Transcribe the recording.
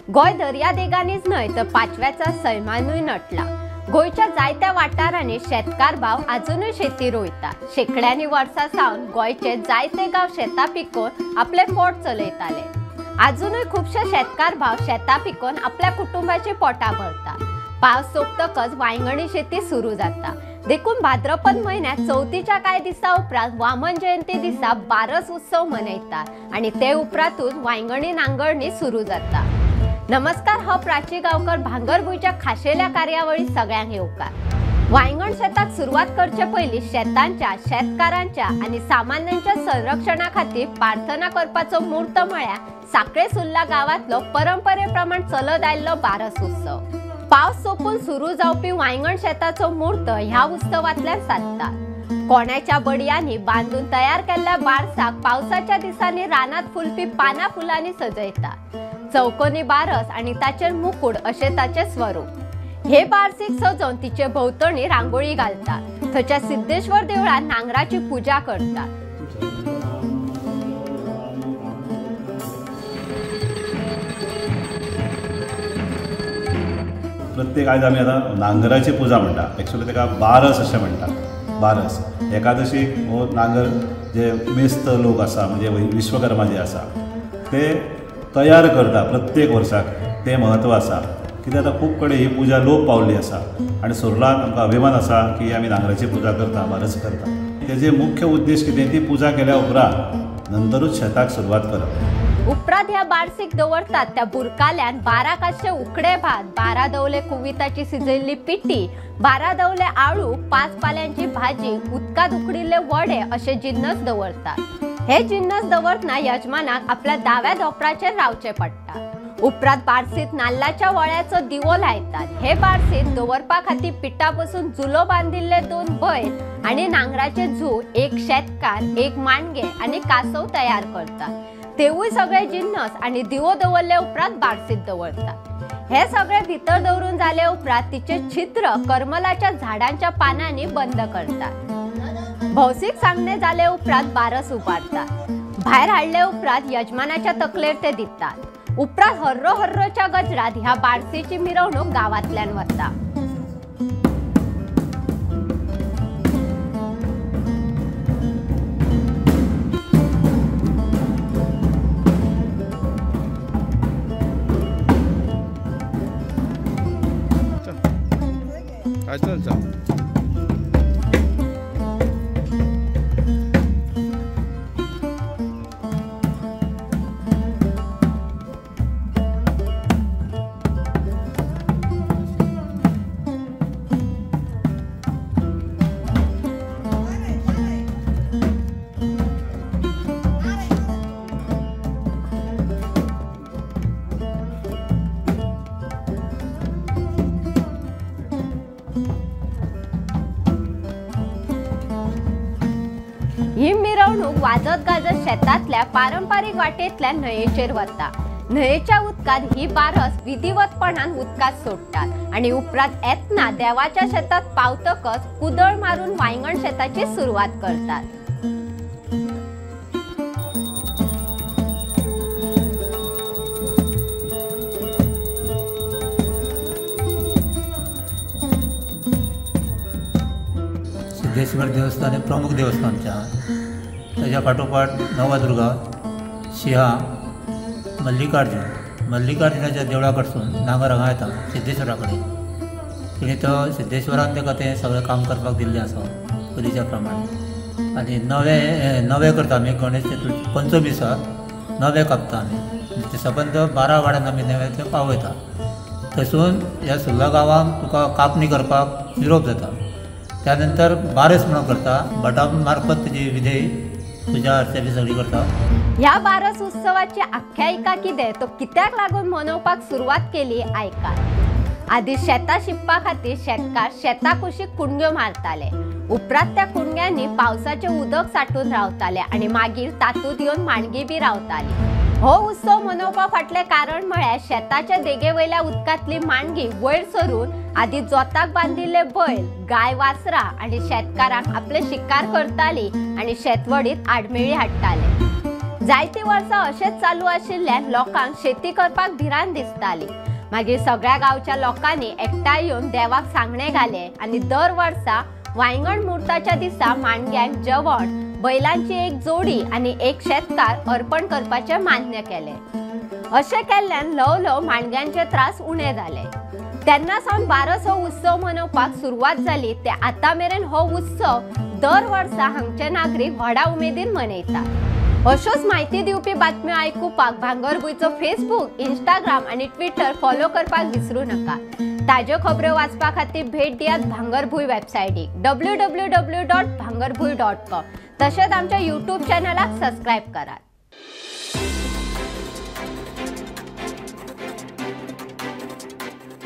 गोय दर्यादेगांनीच न्हय तर पाचव्याचा सैमानूय नटला। गोयच्या जायत्या वाठारांनी शेतकार भाव अजूनय शेती रोयता। शेकड्यांनी वर्सां सावन गोयचे जायते गांव शेतां पिकोवन आपले पोट चलयताले। अजूनय खूबशे शेतकार भाव शेतां पिकोवन आपल्या कुटुंबाची पोटां भरता। पावस सोंपतकच वांयगणी शेती सुरू जाता। देखून भाद्रपद म्हयन्यात चवथीच्या कांय दिसा उपरांत वामन जयंती दिसा बारस उत्सव मनयतात आणि ते उपरांतूच वांयगणी नांगरणी सुरू जाता। नमस्कार, हांव प्राची गांवकर। भांगरभूंयच्या खाशेल्या कार्यावळी सगळ्यांक येवकार। वांयगण शेताक सुरवात करचे पयलीं शेतांच्या, शेतकारांच्या आणि सामान्यांच्या संरक्षणा खातीर प्रार्थना करपाचो मुहूर्त म्हळ्यार साखळे सुर्ला गांवांतलो परंपरेप्रमाण चलत आयिल्लो बारस उत्सव। पावस सोंपून सुरू जावपी वांयगण शेताचो मुहूर्त ह्या उत्सवांतल्यान साधता। कोण्याच्या बडयांनी बांदून तयार केल्ल्या बारसाक पावसाच्या दिसांनी रानात फुलपी पानां फुलांनी सजयता। चौकोनी बारस आणि ताचेर मुकुड अशे ताचे स्वरूप। हे बारसीक सजोवन तिचे भोवतणी रांगोळी घालतात। थंयच्या सिद्धेश्वर देवळात नांगराची पुजा करतात। प्रत्येक आयज आमी आतां नांगराची पुजा म्हणटा। एक्चुअली ताका बारस अशें म्हणटात। बारस एकादशीक हो नांगर जे मेस्त लोक आसा म्हणजे विश्वकर्मा जे आसा ते तयार करता प्रत्येक वर्साक। ते म्हत्व आसा कित्याक आतां खूब कडेन ही पुजा लोप पावल्ली आसा आणि सुर्लाक आमकां अभिमान आसा की आमी नांगराची पुजा करता, बारस करता। तेजे मुख्य उद्देश कितें, ती पुजा केल्या उपरांत नंतरूच शेताक सुरवात करप। उपरांत ह्या बारसीक दवरतात त्या बुरकाल्यान 12 काशे उकडे भात, 12 दवले कुविताची शिजयल्ली पिठी, 12 दवले आळू, 5 पाल्यांची भाजी, उदकांत उकडिल्ले वडे असे जिन्नस दवरतात। हे जिन्नस दवरतना यजमानाक आपल्या दाव्या धोपराचेर रावचे पडटा। उपरांत बारसीत नाल्लाच्या वळ्याचो दिवो लायतात। हे बारसीत दवरपा खातीर पिठा पासून जुलो बांदिल्ले 2 बैल आणि नांगराचे झू, एक शेतकार, एक मांडगे आणि कासव तयार करतात। तेवूय सगळे जिन्नस आणि दिवो दवरले उपरांत बारसीत दवरतात। हे सगळे भितर दवरून जाले उपरांत तिचे छिद्र करमलाच्या झाडांच्या पानांनी बंद करतात। भौसीक सांगणे जाले उपरांत बारस उबारतात। भायर हाडले उपरांत यजमानाच्या तकलेर ते दितात। उपरांत हर्रो हर्रोच्या गजरात ह्या बारसीची मिरवणूक गावांतल्यान वता। ही मिरवणूक वाजत गाजत शेतातल्या पारंपरिक वाटेंतल्या न्हंयेचेर वता। न्हंयेच्या उदकात ही बारस विधिवतपणान उदकात सोडतात आणि उपरांत येतना देवाच्या शेतात पावतकच कुदळ मारून वांयगण शेताची सुरवात करतात। सिद्धेश्वर देवस्थान हे प्रमुख देवस्थान आमच्या। ताच्या फाटोफाट नवदुर्गा, शिहा, मल्लिकार्जुनाच्या देवळा कडसून नांगर हांगा येता सिद्धेश्वरा कडेन। तिणें तो सिद्धेश्वरान ताका तें सगळें काम करपाक दिल्लें आसा पयलींच्या प्रमाणे। आनी नवे करता आमी गणेश चतुर्थी पंचमी दिसा नवे कापता आमी। ते सबंद 12 वाड्यान आमी नवे ते पावयता। थंयसून ह्या सुर्ला गांवांत तुका कापणी करपाक निरोप जाता। त्यानंतर बारस म्हणून करता, भटां मार्फत तेजी विधी पुजा अर्चा बी सगळी करता। ह्या बारस उत्सवाची आख्यायिका कितें तो कित्याक लागून मनोवपाक सुरवात केली आयका। आधी शेतां शिंपपा खातीर शेतकार शेता कुशीक कुणग्यो मारताले। उपरांत त्या कुणग्यांनी पावसाचे उदक साठून रावताले आणि मागीर तातूंत येवन मांडगी बी रावताली। हो उत्सव मनोवपा फाटले कारण म्हळ्यार शेताच्या देगे वयल्या उदकांतली मांडगी वयर सरून आदी जोताक बांदिल्ले बैल, गाय, वासरा आणि शेतकारांक आपले शिकार करताली आणि शेतवडीत आडमेळी हाडटाले। जायती वर्सां अशेंच चालू आशिल्ल्यान लोकांक शेती करपाक भिरांत दिसताली। मागीर सगळ्या गांवच्या लोकांनी एकठांय येवन देवाक सांगणे घाले आनी दर वर्सा वांयगण मुहूर्ताच्या दिसा मांडग्यांक जेवण, बैलांची एक जोडी आनी एक शेतकार अर्पण करपाचे मान्य केले। अशें केल्ल्यान ल्हव ल्हव मांडग्यांचे त्रास उणे जाले। तेन्ना सावन बारस हो उत्सव मनोवपाक सुरवात जाली ते आतां मेरेन हो उत्सव दर वर्सा हांगचे नागरीक व्हडा उमेदीन मनयतात। अश्योच म्हायती दिवपी बातम्यो आयकुपाक भांगरभूंयचो फेसबूक, इंस्टाग्राम आनी ट्विटर फॉलो करपाक विसरूं नाका। ताज्यो खबरो वाचपा खातीर भेट दियात भांगरभूंय वेबसायटीक www.bhangarбhuy.com। तशेंच आमच्या यूट्यूब चॅनलाक सबस्क्रायब करात।